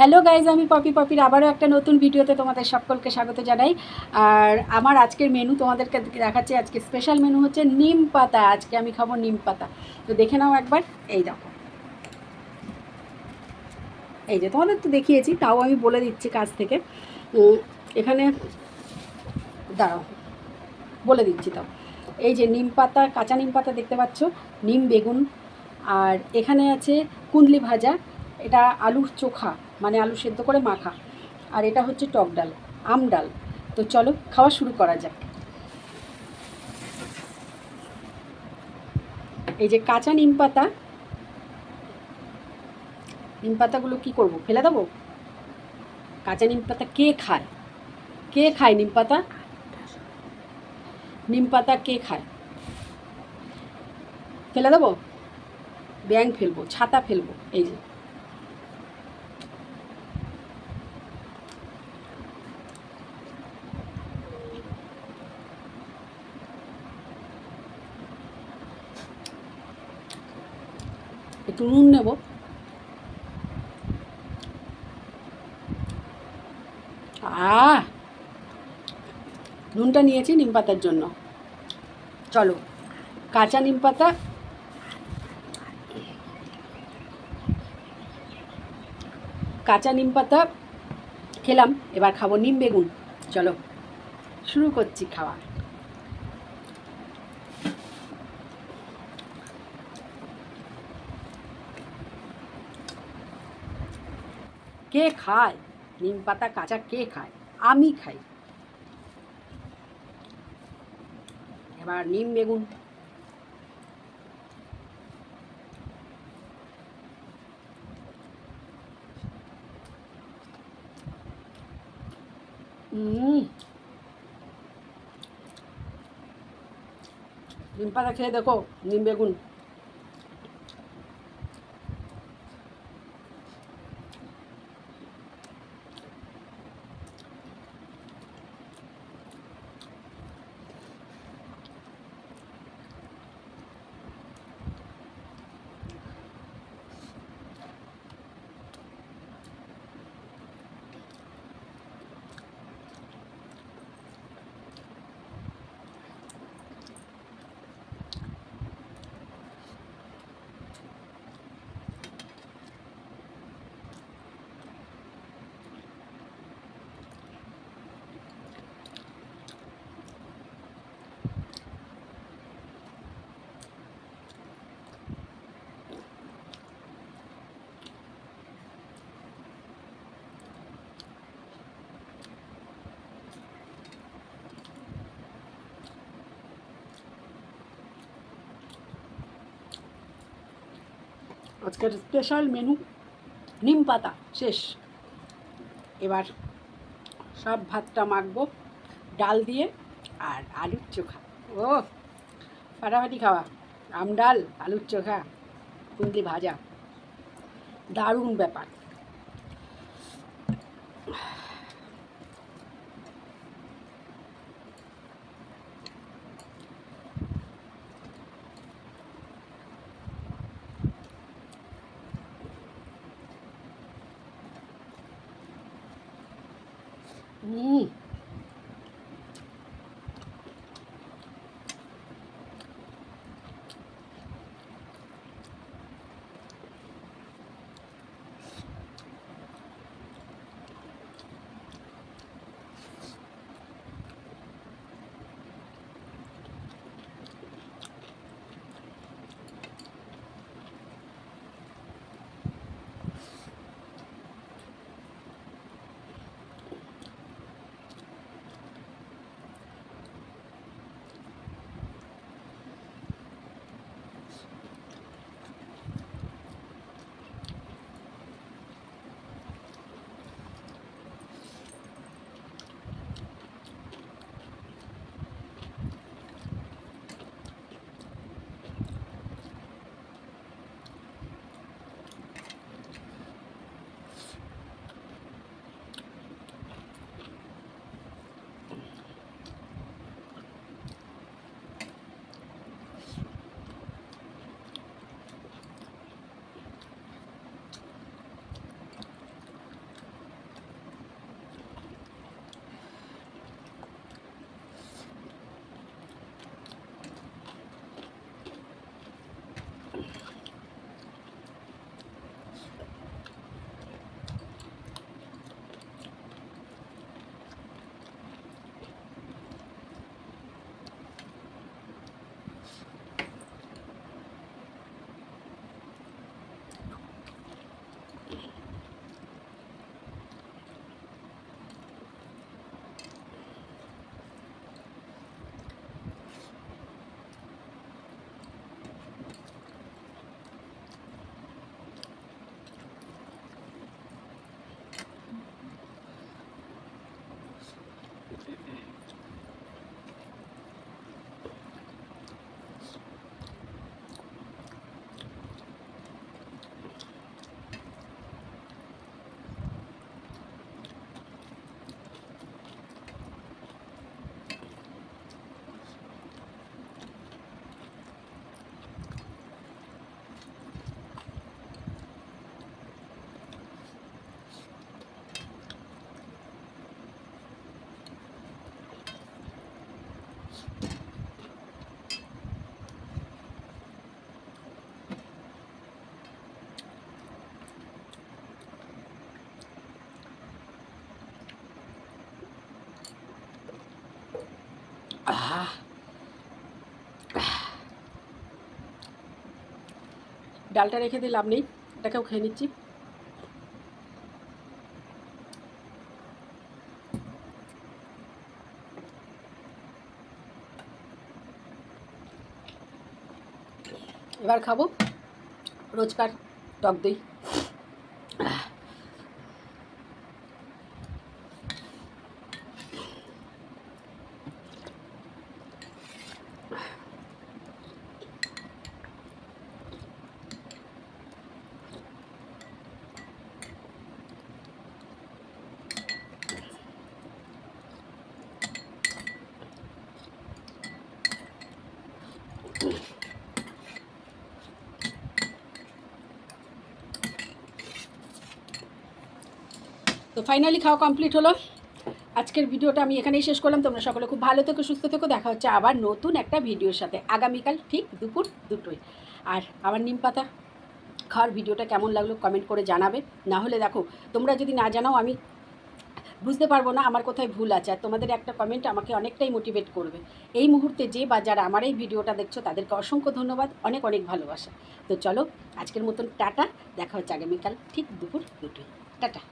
Hello guys, আমি পপির আবারও একটা নতুন ভিডিওতে তোমাদের সকলকে স্বাগত জানাই। আর আমার আজকের মেনু তোমাদেরকে দেখাচ্ছি। আজকে স্পেশাল মেনু হচ্ছে নিম পাতা। আজকে আমি খাবো নিম পাতা। তো দেখে নাও একবার। এই দেখো, এই যে তোমাদের তো দেখিয়েছি, তাও আমি বলে দিচ্ছি কাছ থেকে। এখানে দাঁড়াও, বলে দিচ্ছি তাও। এই যে নিম পাতা, কাঁচা নিম পাতা দেখতে পাচ্ছ, নিম বেগুন, আর এখানে আছে কুন্দলি ভাজা, এটা আলুর চোখা, মানে আলু সেদ্ধ করে মাখা, আর এটা হচ্ছে টক ডাল, আম ডাল। তো চলো খাওয়া শুরু করা যাক। এই যে কাঁচা নিম পাতা, নিম পাতাগুলো কী করবো, ফেলে দেবো? কাঁচা নিম পাতা কে খায়? কে খায় নিম পাতা? নিম পাতা কে খায়? ফেলে দেবো? ব্যাঙ ফেলবো, ছাতা ফেলবো। এই যে একটু নুন নেব। নুনটা নিয়েছি নিম পাতার জন্য। চলো, কাঁচা নিম পাতা, কাঁচা নিম পাতা খেলাম, এবার খাবো নিম বেগুন। চলো শুরু করছি খাওয়া। কে খায় নিম পাতা কাঁচা? কে খায়? আমি খাই। এবার নিম বেগুন। নিম পাতা খেয়ে দেখো, নিম বেগুন। আজকের স্পেশাল মেনু নিম পাতা শেষ। এবার সব ভাতটা মাখবো ডাল দিয়ে আর আলুর চোখা। ও ফাটাফাটি খাওয়া। আম ডাল, আলুর চোখা, কুন্দলি ভাজা, দারুণ ব্যাপার। হুম, ডালটা রেখে দিয়ে লাভ নেই, এটাকেও খেয়ে নিচ্ছি। এবার খাবো রোজকার টক দই। তো ফাইনালি খাওয়া কমপ্লিট হলো। আজকের ভিডিওটা আমি এখানেই শেষ করলাম। তোমরা সকলে খুব ভালো থেকো, সুস্থ থেকো। দেখা হচ্ছে আবার নতুন একটা ভিডিওর সাথে আগামীকাল ঠিক দুপুর 2টোয়। আর আমার নিম পাতা খাওয়ার ভিডিওটা কেমন লাগলো কমেন্ট করে জানাবে। না হলে দেখো, তোমরা যদি না জানাও আমি বুঝতে পারবো না আমার কোথায় ভুল আছে। আর তোমাদের একটা কমেন্ট আমাকে অনেকটাই মোটিভেট করবে। এই মুহূর্তে যে বা যারা আমার এই ভিডিওটা দেখছো তাদেরকে অসংখ্য ধন্যবাদ, অনেক অনেক ভালোবাসা। তো চলো আজকের মতন টাটা, দেখা হচ্ছে আগামীকাল ঠিক দুপুর 2টোয়। টাটা।